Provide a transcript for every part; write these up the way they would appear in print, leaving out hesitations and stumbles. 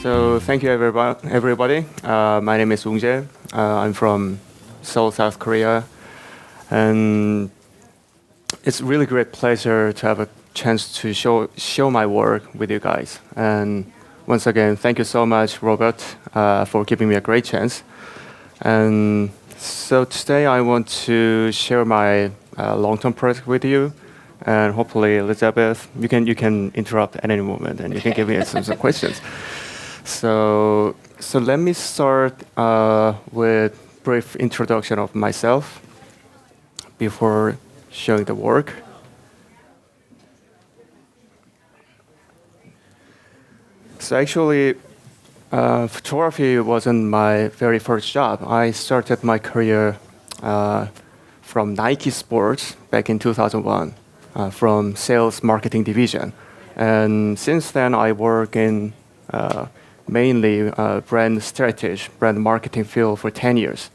So thank you, everybody. My name is Woong-Jae. I'm from Seoul, South Korea, and it's really great pleasure to have a chance to show my work with you guys. And once again, thank you so much, Robert, for giving me a great chance. And so today I want to share my long-term project with you, and hopefully, Elizabeth, you can interrupt at any moment, and you can give me some questions. So let me start with brief introduction of myself before showing the work. So actually, photography wasn't my very first job. I started my career from Nike Sports back in 2001, from sales marketing division. And since then, I work in mainly brand strategy, brand marketing field for 10 years.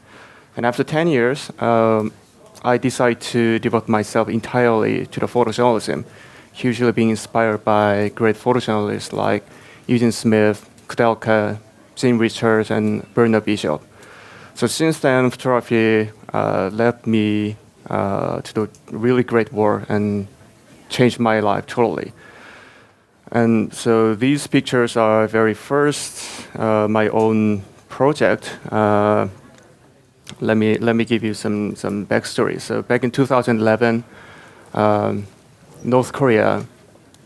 And after 10 years, I decided to devote myself entirely to the photojournalism, hugely being inspired by great photojournalists like Eugene Smith, Kudelka, Jim Richards, and Bernard Bishop. So since then, photography led me to do really great work and changed my life totally. And so these pictures are very first my own project. Let me give you some backstory. So back in 2011, North Korea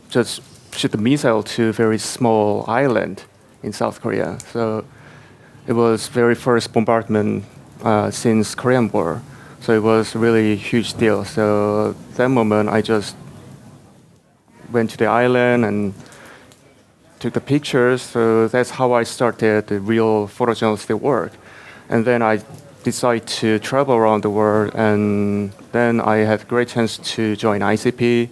just shoot a missile to a very small island in South Korea. So it was very first bombardment since Korean War. So it was really a huge deal. So that moment, I just went to the island and took the pictures. So that's how I started the real photojournalistic work. And then I decided to travel around the world. And then I had a great chance to join ICP.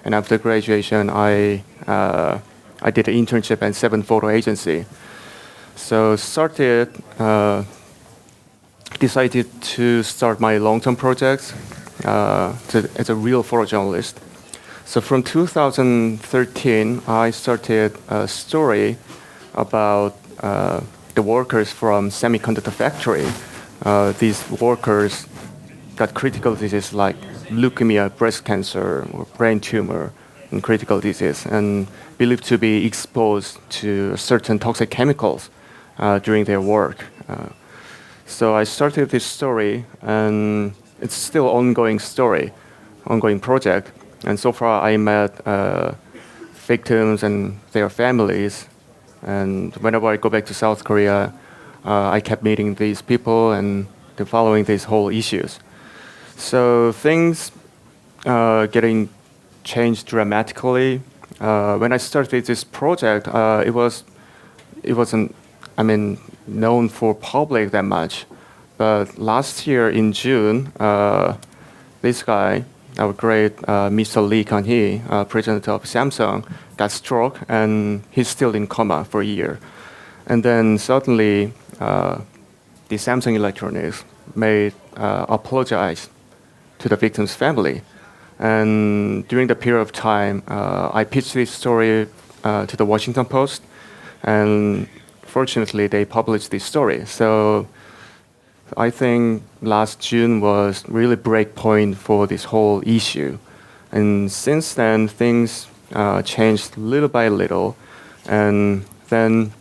And after graduation, I did an internship at 7 Photo Agency. So decided to start my long-term projects as a real photojournalist. So from 2013, I started a story about the workers from semiconductor factory. These workers got critical disease like leukemia, breast cancer, or brain tumor, and critical disease, and believed to be exposed to certain toxic chemicals during their work. So I started this story, and it's still ongoing project. And so far, I met victims and their families. And whenever I go back to South Korea, I kept meeting these people and following these whole issues. So things getting changed dramatically. When I started this project, it wasn't known for public that much. But last year in June, this guy, our great Mr. Lee Kun-hee, president of Samsung, got stroke, and he's still in coma for a year. And then suddenly, the Samsung Electronics apologize to the victim's family. And during the period of time, I pitched this story to the Washington Post, and fortunately, they published this story. So I think last June was really break point for this whole issue. And since then, things changed little by little. And then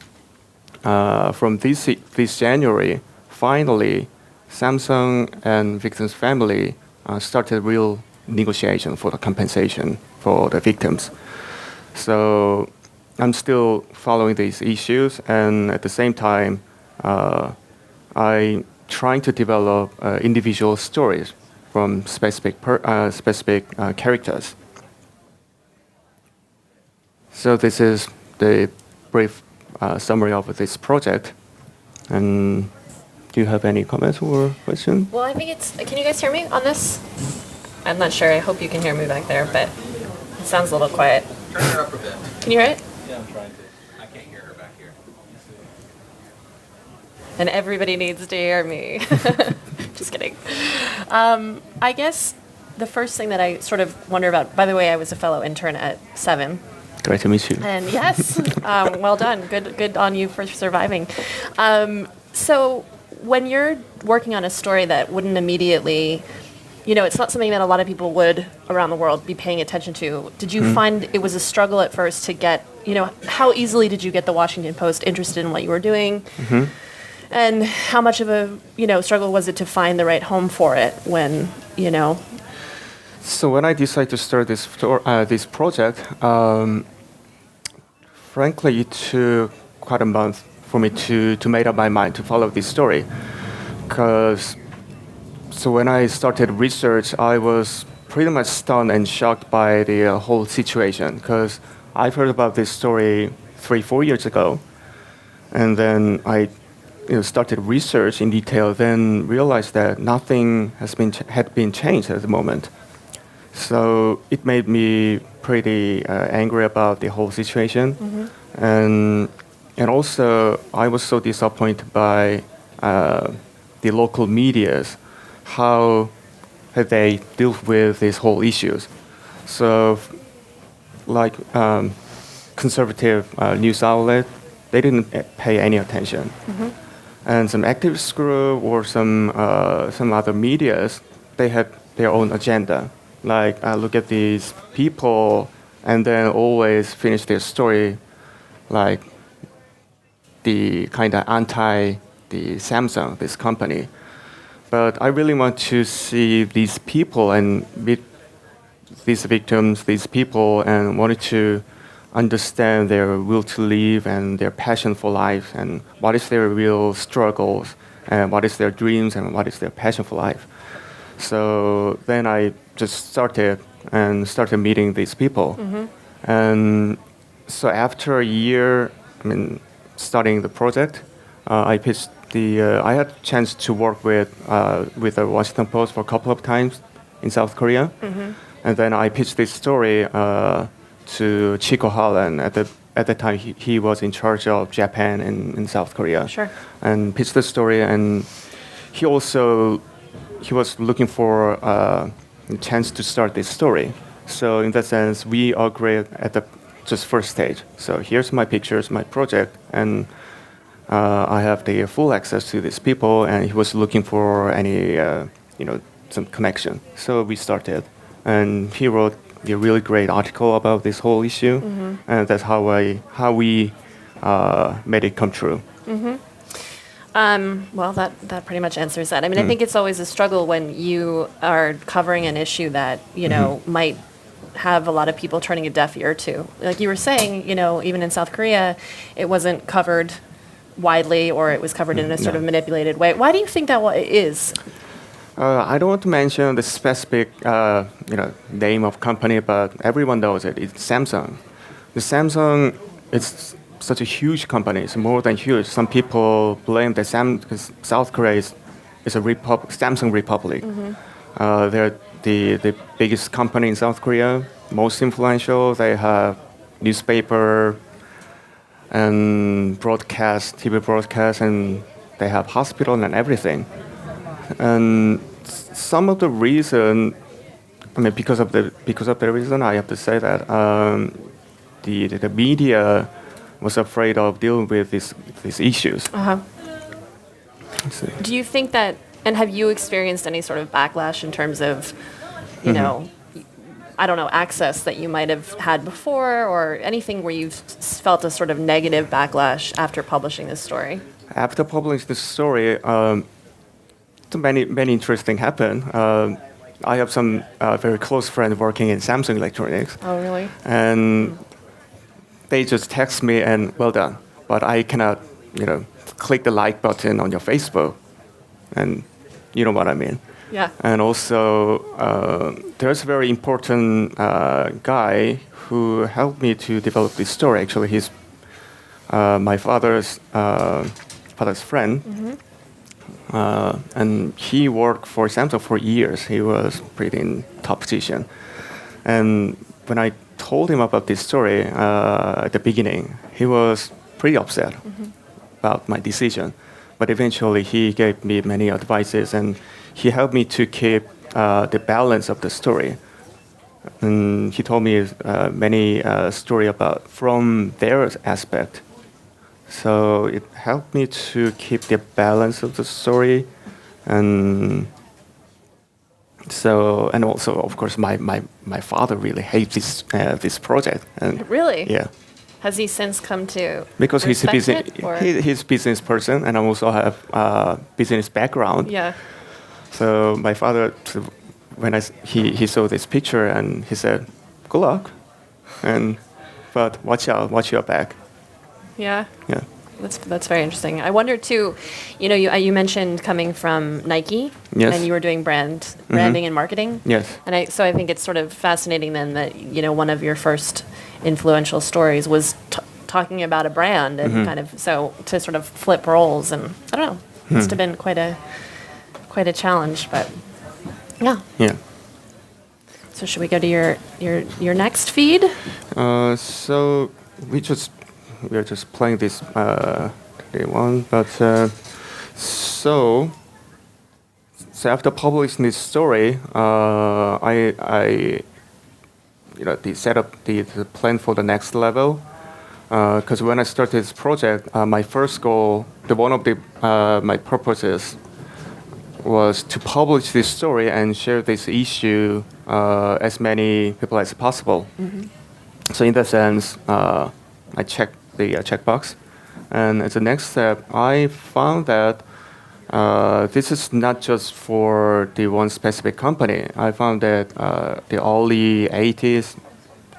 from this January, finally, Samsung and victims' family started real negotiation for the compensation for the victims. So I'm still following these issues, and at the same time, I trying to develop individual stories from specific characters. So this is the brief summary of this project. And do you have any comments or questions? Well, I think can you guys hear me on this? I'm not sure. I hope you can hear me back there, but it sounds a little quiet. Turn her up a bit. Can you hear it? Yeah, I'm trying to. I can't hear her back here. And everybody needs to hear me. Just kidding. I guess the first thing that I sort of wonder about, by the way, I was a fellow intern at 7, Great to meet you. And yes, well done. Good on you for surviving. So when you're working on a story that wouldn't immediately, it's not something that a lot of people would around the world be paying attention to. Did you find it was a struggle at first to get, how easily did you get the Washington Post interested in what you were doing? And how much of a, struggle was it to find the right home for it when, So when I decided to start this project, frankly, it took quite a month for me to make up my mind to follow this story. So when I started research, I was pretty much stunned and shocked by the whole situation, because I've heard about this story 3-4 years ago, and then I started research in detail, then realized that nothing had been changed at the moment. So it made me pretty angry about the whole situation, and also I was so disappointed by the local medias, how they deal with these whole issues. So, like conservative news outlet, they didn't pay any attention, and some activist group or some other medias, they had their own agenda. Like, look at these people, and then always finish their story like the kind of the Samsung, this company. But I really want to see these people and meet these victims, these people, and wanted to understand their will to live and their passion for life, and what is their real struggles, and what is their dreams, and what is their passion for life. So then I just started meeting these people. And so after a year, starting the project, I had a chance to work with the Washington Post for a couple of times in South Korea. And then I pitched this story to Chico Holland. At the time, he was in charge of Japan and South Korea. Sure. And pitched the story, and he was looking for a chance to start this story. So in that sense, we agreed at the just first stage. So here's my pictures, my project, and I have the full access to these people. And he was looking for any, some connection. So we started, and he wrote a really great article about this whole issue, and that's how we made it come true. Well, that pretty much answers that. I think it's always a struggle when you are covering an issue that, might have a lot of people turning a deaf ear to. Like you were saying, even in South Korea, it wasn't covered widely, or it was covered in a sort of manipulated way. Why do you think that is? I don't want to mention the specific, name of company, but everyone knows it. It's Samsung. The Samsung, it's such a huge company. It's more than huge. Some people blame that South Korea is a Samsung republic. They're the biggest company in South Korea, most influential. They have newspaper and TV broadcast, and they have hospital and everything. And some of the reason, because of the reason, I have to say that the media was afraid of dealing with these issues. Do you think that, and have you experienced any sort of backlash in terms of, access that you might have had before, or anything where you've felt a sort of negative backlash after publishing this story? After publishing this story, many interesting happened. I have some very close friends working in Samsung Electronics. Oh, really? And they just text me and, well done, but I cannot, click the like button on your Facebook, and you know what I mean. Yeah. And also, there's a very important guy who helped me to develop this story. Actually, he's my father's friend. And he worked for Samsung for years. He was pretty in top position. And when I told him about this story at the beginning, he was pretty upset about my decision. But eventually, he gave me many advices, and he helped me to keep the balance of the story. And he told me many story about from their aspect. So it helped me to keep the balance of the story, and so and also of course my father really hates this project, and Really? yeah, Has he since come to because he's a respect business it, or- he's business person, and I also have business background. Yeah. So my father, when he saw this picture, and he said, "Good luck," and but watch out, watch your back. Yeah. Yeah. That's very interesting. I wonder too, you mentioned coming from Nike, Yes. and you were doing branding and marketing. Yes. And I think it's sort of fascinating then that one of your first influential stories was talking about a brand and kind of so to sort of flip roles, and I don't know, must have been quite a challenge, but yeah. Yeah. So should we go to your next feed? So we are just playing this day one, but so after publishing this story, I set up the plan for the next level. Because when I started this project, my first goal, one of my purposes, was to publish this story and share this issue as many people as possible. So in that sense, I checked the checkbox, and as the next step, I found that this is not just for the one specific company. I found that the early 80s,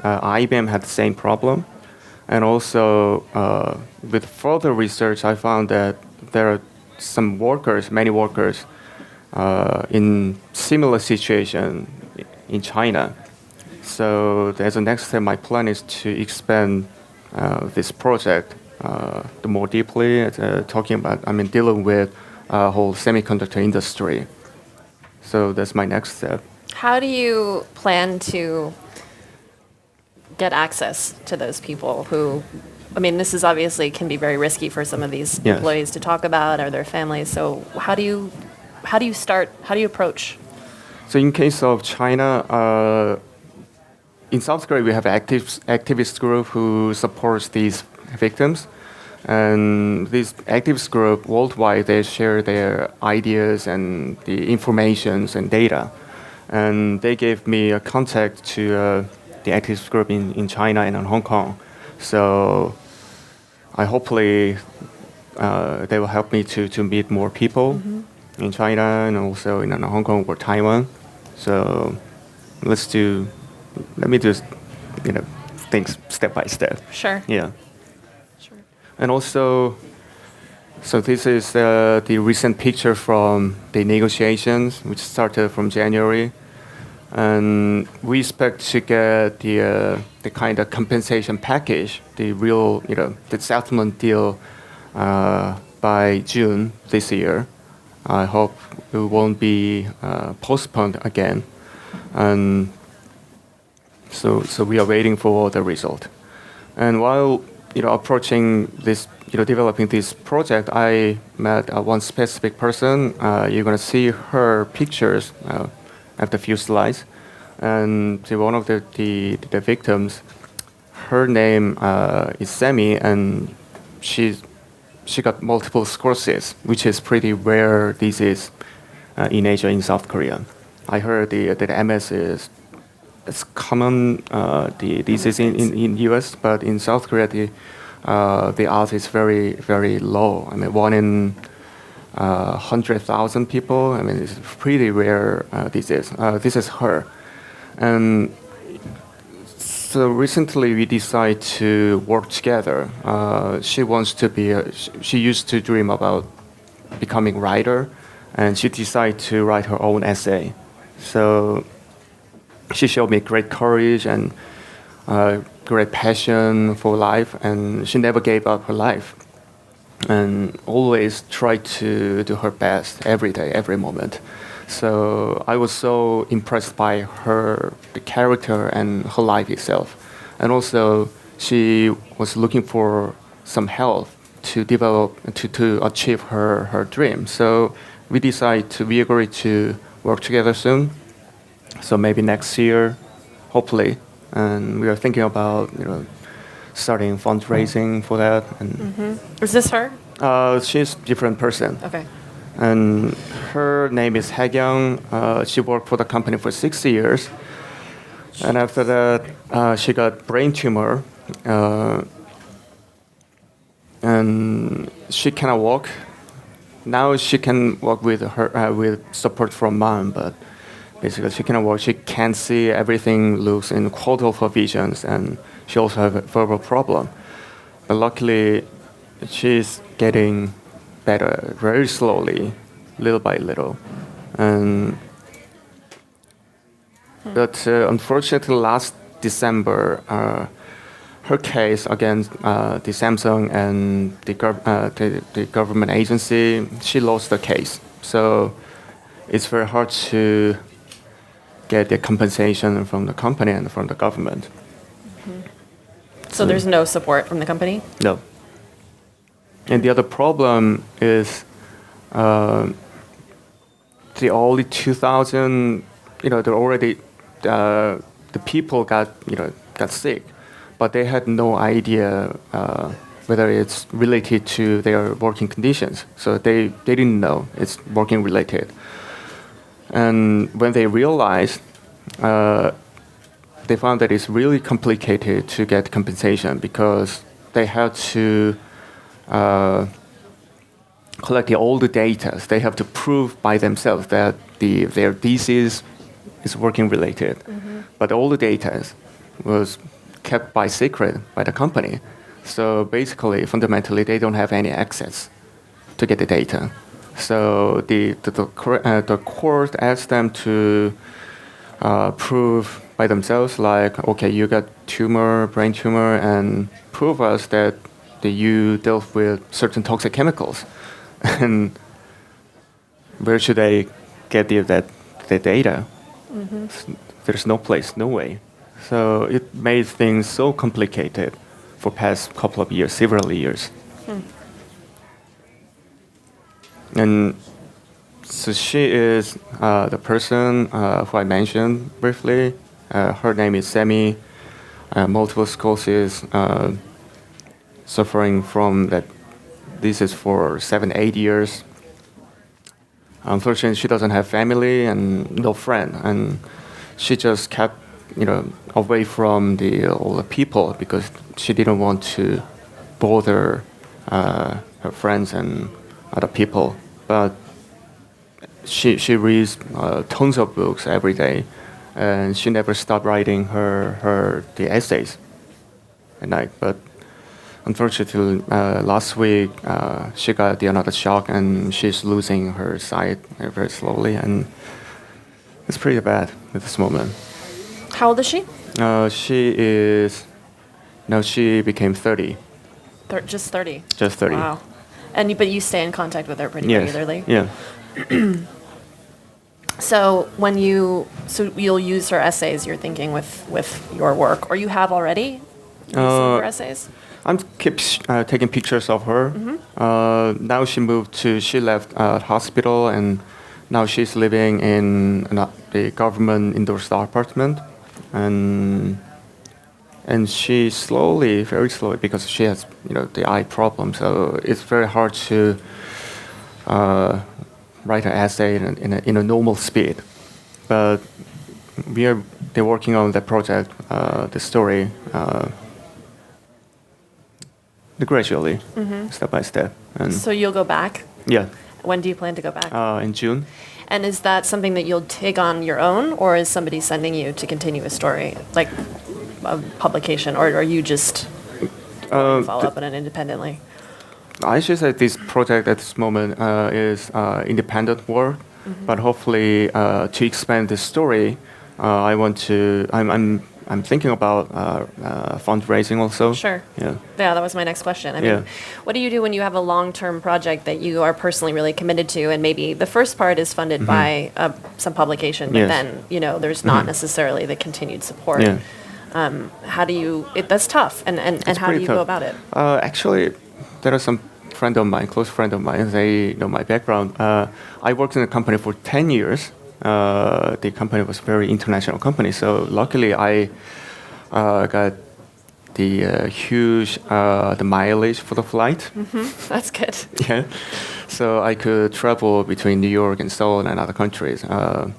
IBM had the same problem, and also with further research, I found that there are many workers, in similar situation in China. So as a next step, my plan is to expand this project more deeply, dealing with whole semiconductor industry. So that's my next step. How do you plan to get access to those people who, I mean, this is obviously can be very risky for some of these Yes. employees to talk about or their families. So how do you approach? So in case of China, in South Korea, we have activist group who supports these victims. And this activist group worldwide, they share their ideas and the informations and data. And they gave me a contact to the activist group in China and in Hong Kong. So I hopefully they will help me to meet more people in China and also in Hong Kong or Taiwan. So let me just, things step by step. Sure. Yeah. Sure. And also, so this is the recent picture from the negotiations, which started from January. And we expect to get the kind of compensation package, the real, the settlement deal by June this year. I hope it won't be postponed again. And so we are waiting for the result. And while approaching this, developing this project, I met one specific person. You're gonna see her pictures after a few slides. And one of the victims, her name is Sammy, and she got multiple sclerosis, which is pretty rare disease in Asia, in South Korea. I heard that MS is it's common the disease in US, but in South Korea the odds is very very low. I mean, 1 in 100,000 people. I mean, it's a pretty rare disease. This is her, and so recently we decided to work together. She wants to be. She used to dream about becoming writer, and she decided to write her own essay. So she showed me great courage and great passion for life, and she never gave up her life, and always tried to do her best every day, every moment. So I was so impressed by the character and her life itself, and also she was looking for some help to develop to achieve her dream. So we agreed to work together soon. So maybe next year hopefully. And we are thinking about starting fundraising for that. And Is this her? she's a different person. Okay. And her name is Haekyung. She worked for the company for 6 years. And after that, she got brain tumor. And she cannot walk. Now she can walk with with support from mom, but basically she cannot walk. She can't see. Everything looks in quarter of her visions, and she also has a verbal problem. But luckily, she's getting better very slowly, little by little. And but unfortunately, last December, her case against the Samsung and the government agency, she lost the case. So it's very hard to get the compensation from the company and from the government. So there's no support from the company? No. And the other problem is the early 2000, they're already the people got sick, but they had no idea whether it's related to their working conditions. So they didn't know it's working related. And when they realized, they found that it's really complicated to get compensation because they had to collect all the data. They have to prove by themselves that their disease is working related. But all the data was kept by secret by the company. So basically, fundamentally, they don't have any access to get the data. So the court asked them to prove by themselves, like, okay, you got brain tumor, and prove us that you dealt with certain toxic chemicals. And where should they get the data? There's no place, no way. So it made things so complicated for past couple of years, several years. And so she is the person who I mentioned briefly. Her name is Semi, multiple sclerosis, suffering from that. This is for 7-8 years. Unfortunately, she doesn't have family and no friend, and she just kept, away from all the people because she didn't want to bother her friends and other people. But she reads tons of books every day, and she never stopped writing the essays at night. But unfortunately, last week she got another shock, and she's losing her sight very slowly, and it's pretty bad at this moment. How old is she? She became 30. Just 30? Just 30. Wow. But you stay in contact with her pretty Yes. regularly? Yeah. So you'll use her essays, you're thinking, with your work, or you have already used some of her essays? I'm taking pictures of her. Now she left hospital, and now she's living in the government endorsed apartment, and she slowly, very slowly, because she has the eye problem, so it's very hard to write an essay in a normal speed. But they're working on the project, the story. Gradually, step by step. And So you'll go back? yeah, When do you plan to go back? in June. And is that something that you'll take on your own, or is somebody sending you to continue a story, like a publication, or are you just follow up on it independently? I should say this project at this moment is independent work, but hopefully to expand the story, I'm thinking about fundraising also. Sure. Yeah. Yeah, that was my next question. I mean, Yeah. what do you do when you have a long-term project that you are personally really committed to, and maybe the first part is funded by some publication, but Yes. then there's not necessarily the continued support. Yeah. How do you? That's tough. And how do pretty you go tough. about it? Actually, there are some close friend of mine, they know my background. I worked in a company for 10 years, the company was a very international company. So luckily, I got the huge the mileage for the flight. That's good. Yeah, so I could travel between New York and Seoul and other countries. I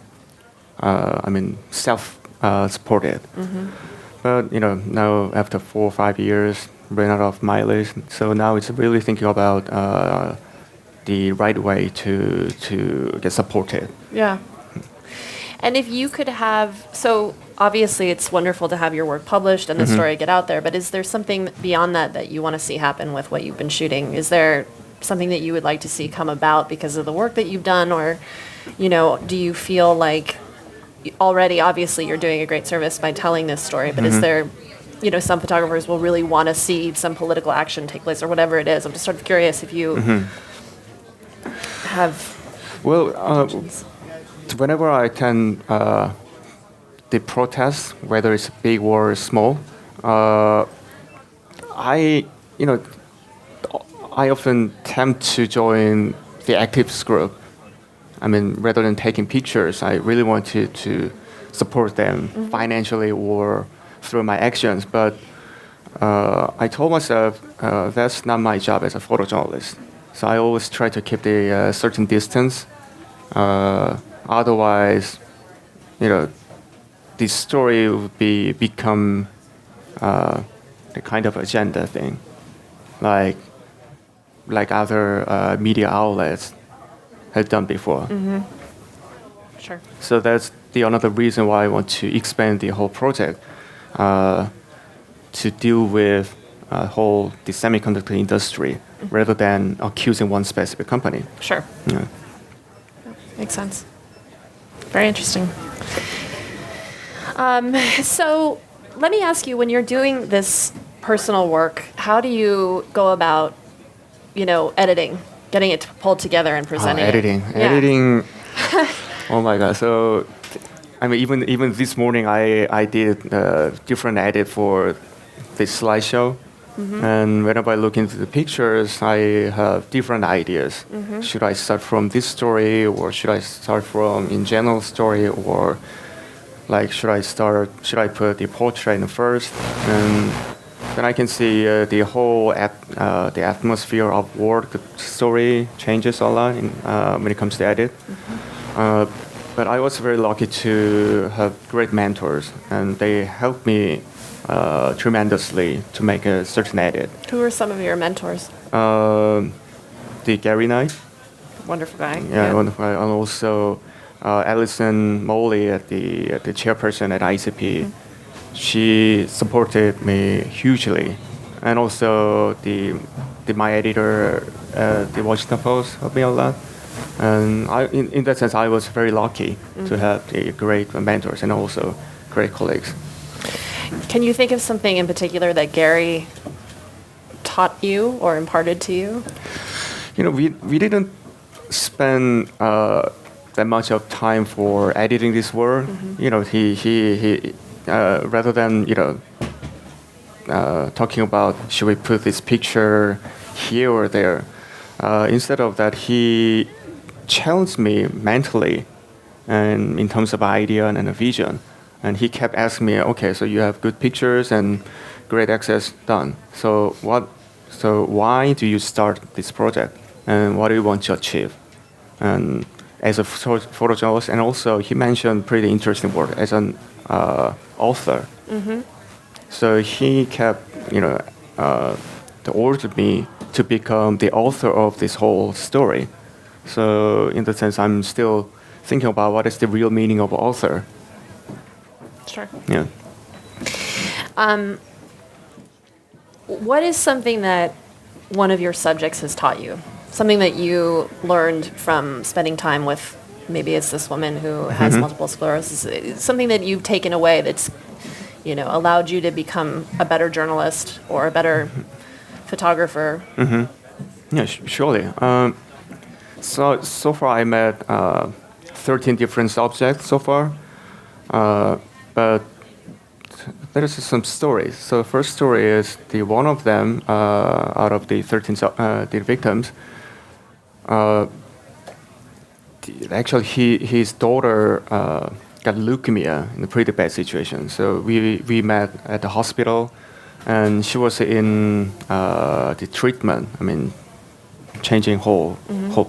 mean, self-supported. But now after 4 or 5 years, ran out of mileage. So now it's really thinking about the right way to get supported. Yeah. And if you could have, so obviously it's wonderful to have your work published and the story get out there, but is there something beyond that that you want to see happen with what you've been shooting? Is there something that you would like to see come about because of the work that you've done, or, do you feel like already, obviously you're doing a great service by telling this story, but is there, some photographers will really want to see some political action take place or whatever it is? I'm just sort of curious if you have intentions. Whenever I attend the protests, whether it's big or small, I often tempt to join the activists group. I mean, rather than taking pictures, I really want to support them financially or through my actions. But I told myself that's not my job as a photojournalist. So I always try to keep the certain distance. Otherwise, the story would become a kind of agenda thing, like other media outlets had done before. Sure. So that's the another reason why I want to expand the whole project to deal with the semiconductor industry rather than accusing one specific company. Sure. Yeah. Makes sense. Very interesting. So let me ask you, when you're doing this personal work, how do you go about, editing, getting it pulled together and presenting editing. it? Yeah. Editing. Oh my God. So, I mean, even this morning, I did a different edit for this slideshow. And whenever I look into the pictures, I have different ideas. Should I start from this story, or should I start from in general story, or should I put the portrait in first? And then I can see the whole the atmosphere of work, the story changes a lot when it comes to edit. But I was very lucky to have great mentors, and they helped me tremendously to make a certain edit. Who are some of your mentors? The Gary Knight. Wonderful guy. Yeah, wonderful guy. And also Alison Moley at the chairperson at ICP. She supported me hugely. And also my editor at the Washington Post helped me a lot. And in that sense, I was very lucky to have the great mentors and also great colleagues. Can you think of something in particular that Gary taught you or imparted to you? We didn't spend that much of time for editing this work. He rather than talking about should we put this picture here or there, instead of that, he challenged me mentally and in terms of idea and a vision. And he kept asking me, okay, so you have good pictures and great access done. So why do you start this project? And what do you want to achieve? And as a photojournalist, and also he mentioned pretty interesting work as an author. So he kept, ordered me to become the author of this whole story. So in that sense, I'm still thinking about what is the real meaning of author. Sure. Yeah. What is something that one of your subjects has taught you? Something that you learned from spending time with, maybe it's this woman who has multiple sclerosis, something that you've taken away that's, allowed you to become a better journalist or a better photographer? Yeah, surely. So far I met 13 different subjects so far. But there is some stories. So the first story is one of them out of the 13 the victims. actually his daughter got leukemia in a pretty bad situation. So we met at the hospital, and she was in the treatment. I mean, changing whole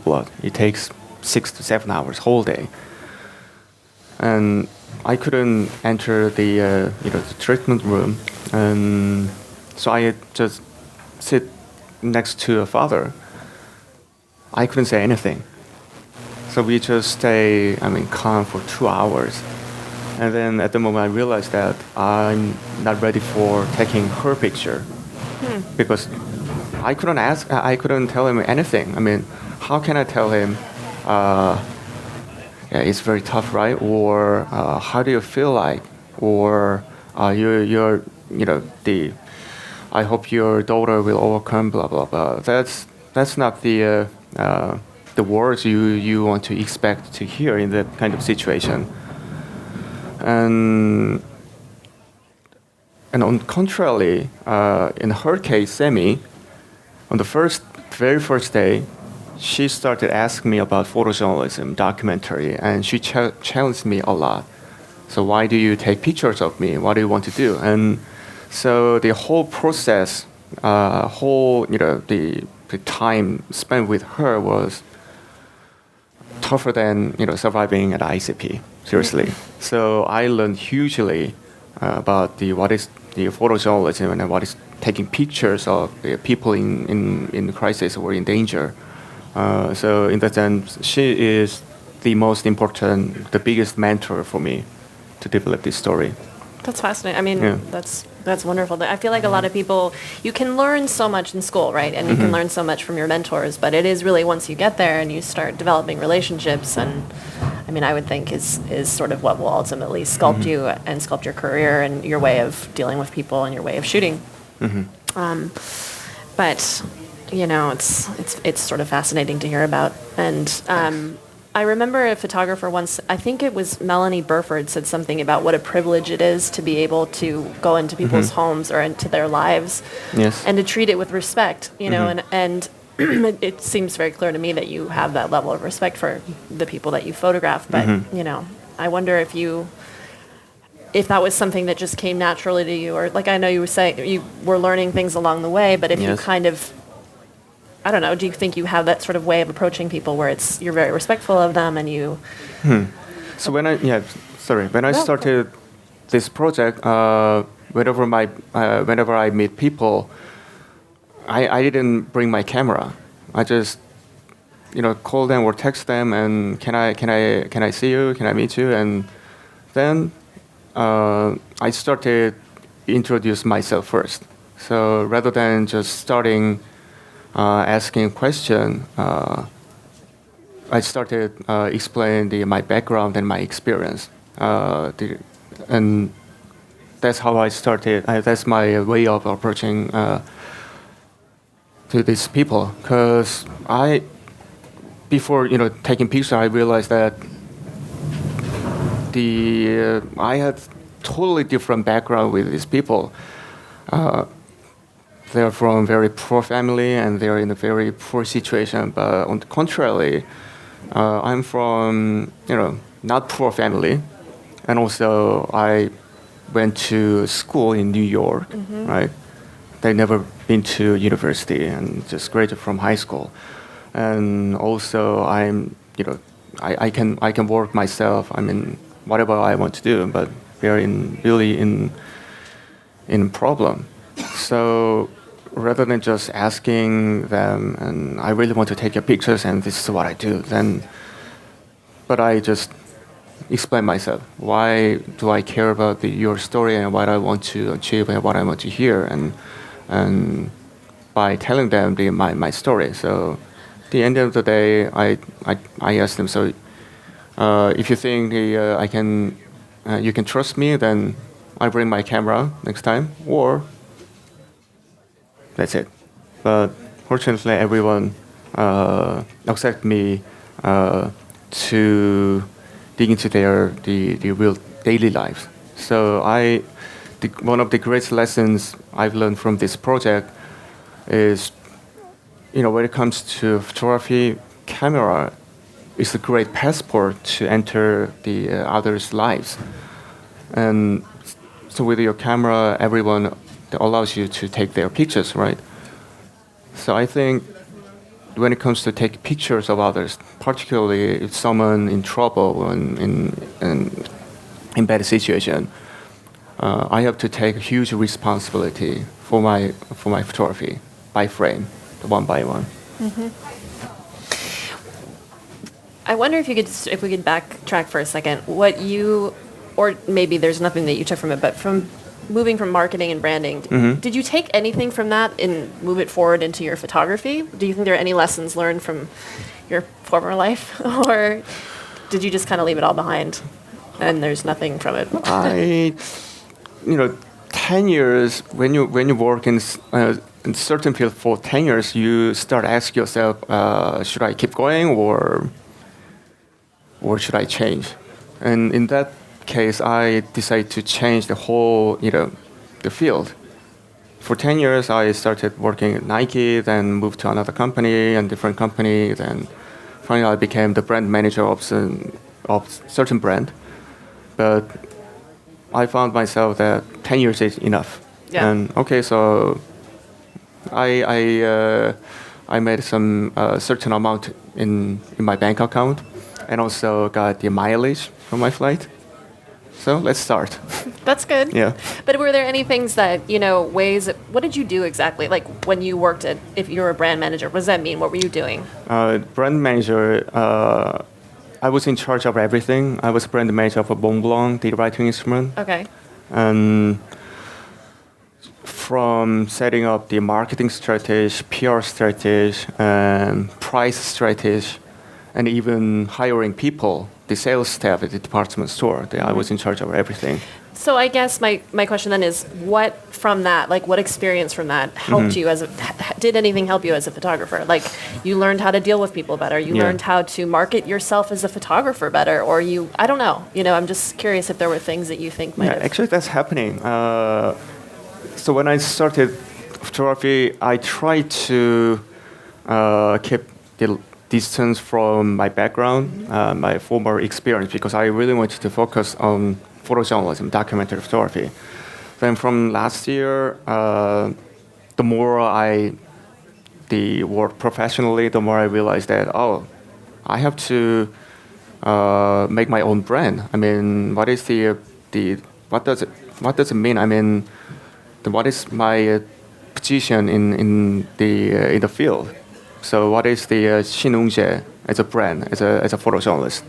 blood. It takes 6 to 7 hours, whole day. And I couldn't enter the the treatment room, and so I just sit next to a father. I couldn't say anything. So we just stay, calm for 2 hours. And then at the moment I realized that I'm not ready for taking her picture. Because I couldn't tell him anything. I mean, how can I tell him, yeah, it's very tough, right? Or how do you feel like? Or you're, I hope your daughter will overcome, blah, blah, blah. That's not the words you want to expect to hear in that kind of situation. And on contrarily, in her case, Semi, on the very first day, she started asking me about photojournalism, documentary, and she challenged me a lot. So why do you take pictures of me? What do you want to do? And so the whole process, the time spent with her was tougher than surviving at ICP. Seriously. So I learned hugely about what is the photojournalism and what is taking pictures of the people in crisis or in danger. So in that sense, she is the most important, the biggest mentor for me to develop this story. That's fascinating. I mean, that's wonderful. I feel like a lot of people, you can learn so much in school, right? And you can learn so much from your mentors, but it is really once you get there and you start developing relationships, and I mean, I would think is sort of what will ultimately sculpt you and sculpt your career and your way of dealing with people and your way of shooting. But it's sort of fascinating to hear about. And I remember a photographer once, I think it was Melanie Burford, said something about what a privilege it is to be able to go into people's homes or into their lives, and to treat it with respect, and it seems very clear to me that you have that level of respect for the people that you photograph. But I wonder if that was something that just came naturally to you, or like I know you were saying you were learning things along the way, but if you kind of, I don't know, do you think you have that sort of way of approaching people where you're very respectful of them and you... So when I started this project, whenever I meet people, I didn't bring my camera. I just, call them or text them and can I see you? Can I meet you? And then I started introduce myself first. So rather than just starting asking a question, I started explaining my background and my experience. And that's how I started. That's my way of approaching to these people. Because before taking pictures, I realized that I had totally different background with these people. They're from very poor family and they're in a very poor situation. But on the contrary, I'm from not poor family, and also I went to school in New York, right? They never been to university and just graduated from high school, and also I can work myself. I mean, whatever I want to do, but they're really in problem. So rather than just asking them, and I really want to take your pictures, and this is what I do, but I just explain myself. Why do I care about your story and what I want to achieve and what I want to hear, and by telling them my story. So at the end of the day, I ask them, so if you think you can trust me, then I bring my camera next time, or that's it. But fortunately, everyone accept me to dig into the real daily lives. So one of the greatest lessons I've learned from this project is, when it comes to photography, camera is a great passport to enter the others' lives. And so with your camera, everyone allows you to take their pictures, right? So I think when it comes to take pictures of others, particularly if someone in trouble and in bad situation, I have to take a huge responsibility for my photography by frame, one by one. I wonder if we could backtrack for a second. What you, or maybe there's nothing that you took from it, but from moving from marketing and branding, did you take anything from that and move it forward into your photography? Do you think there are any lessons learned from your former life, or did you just kind of leave it all behind and there's nothing from it? 10 years when you work in certain field for 10 years, you start asking yourself, should I keep going or should I change? And in that case, I decided to change the whole, the field. For 10 years, I started working at Nike, then moved to another company and different company. Then finally, I became the brand manager of certain brand. But I found myself that 10 years is enough. Yeah. And okay, so I made some certain amount in my bank account, and also got the mileage from my flight. So let's start. That's good. Yeah. But were there any things that, what did you do exactly? Like when you worked if you were a brand manager, what does that mean? What were you doing? Brand manager, I was in charge of everything. I was brand manager for Mont Blanc, the writing instrument. Okay. And from setting up the marketing strategy, PR strategy, and price strategy, and even hiring people, the sales staff at the department store. I was in charge of everything. So I guess my question then is, what from that, like what experience from that helped you did anything help you as a photographer? Like you learned how to deal with people better, you learned how to market yourself as a photographer better, or I don't know, I'm just curious if there were things that you think might have. Actually that's happening. So when I started photography, I tried to keep the distance from my background, my former experience, because I really wanted to focus on photojournalism, documentary photography. Then from last year, the more I work professionally, the more I realized that, I have to make my own brand. I mean, what is what does it mean? I mean, what is my position in the field? So what is the Shin Woong-Jae as a brand, as a photojournalist?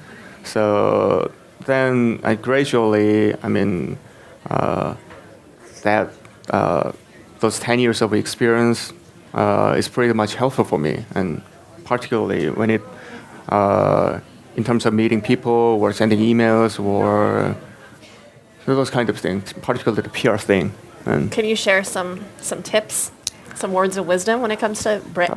So then I gradually, those 10 years of experience is pretty much helpful for me, and particularly when in terms of meeting people or sending emails or those kind of things, particularly the PR thing. And can you share some tips? Some words of wisdom when it comes to brand.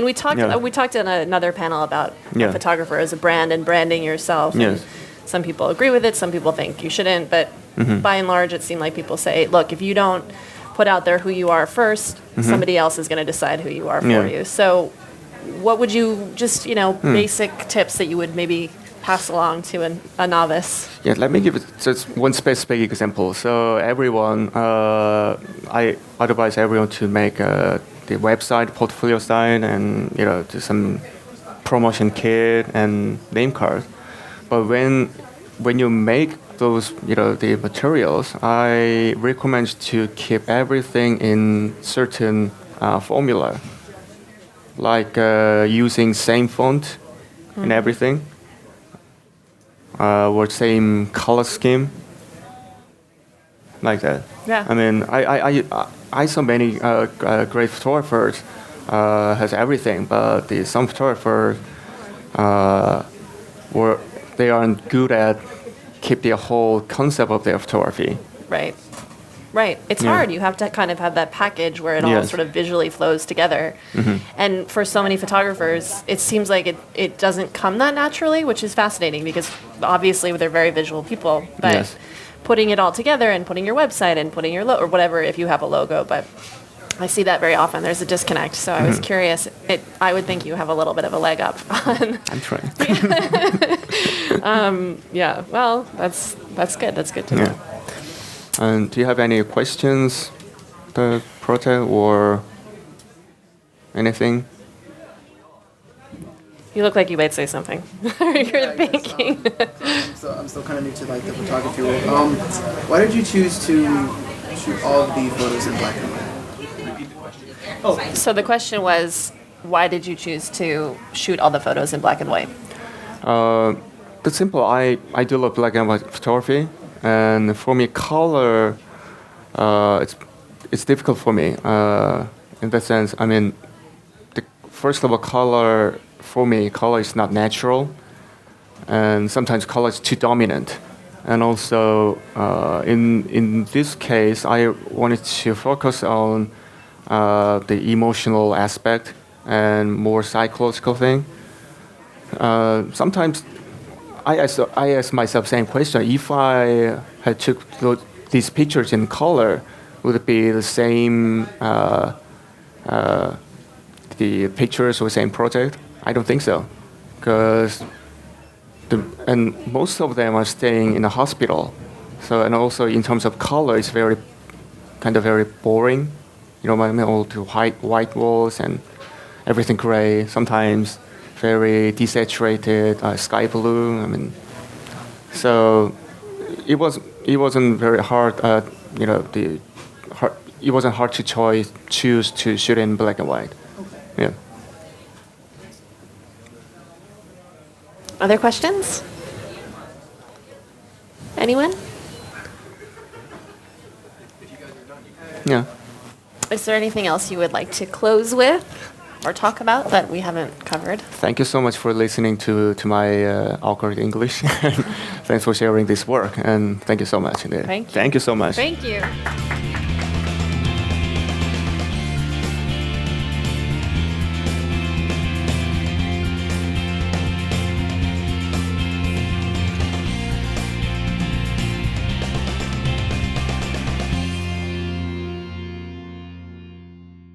We talked in another panel about a photographer as a brand and branding yourself. Yes. Some people agree with it. Some people think you shouldn't. But by and large, it seemed like people say, "Look, if you don't put out there who you are first, somebody else is going to decide who you are for you." So, what would you basic tips that you would maybe pass along to a novice? Yeah, let me give just one specific example. So everyone, I advise everyone to make the website, portfolio site, and do some promotion kit and name card. But when you make those, the materials, I recommend to keep everything in certain formula, like using same font and everything. Or same color scheme, like that. Yeah. I mean, I saw many great photographers has everything, but some photographers they aren't good at keep the whole concept of their photography. Right. It's hard. You have to kind of have that package where it all sort of visually flows together. And for so many photographers, it seems like it doesn't come that naturally, which is fascinating because obviously they're very visual people. But putting it all together and putting your website and putting your or whatever, if you have a logo, but I see that very often. There's a disconnect. So I was curious. I would think you have a little bit of a leg up on. I'm trying. Yeah. Well, that's good. That's good to know. And do you have any questions, the project or anything? You look like you might say something. You're thinking. I'm still kind of new to like the photography world. Why did you choose to shoot all of the photos in black and white? So the question was, why did you choose to shoot all the photos in black and white? It's simple. I do love black and white photography, and for me, color, it's difficult for me. In that sense, I mean, first of all, color for me, color is not natural, and sometimes color is too dominant. And also, in this case, I wanted to focus on the emotional aspect and more psychological thing. Sometimes I ask myself same question: if I had took these pictures in color, would it be the same? The pictures or same project? I don't think so, because and most of them are staying in a hospital. So, and also in terms of color, it's very boring. You know, I mean, all the white walls and everything gray. Sometimes very desaturated sky blue. I mean, so it wasn't very hard. It wasn't hard to choose to shoot in black and white. Yeah. Other questions? Anyone? Yeah. Is there anything else you would like to close with or talk about that we haven't covered? Thank you so much for listening to my awkward English. Thanks for sharing this work, and thank you so much. Thank you. Thank you so much. Thank you.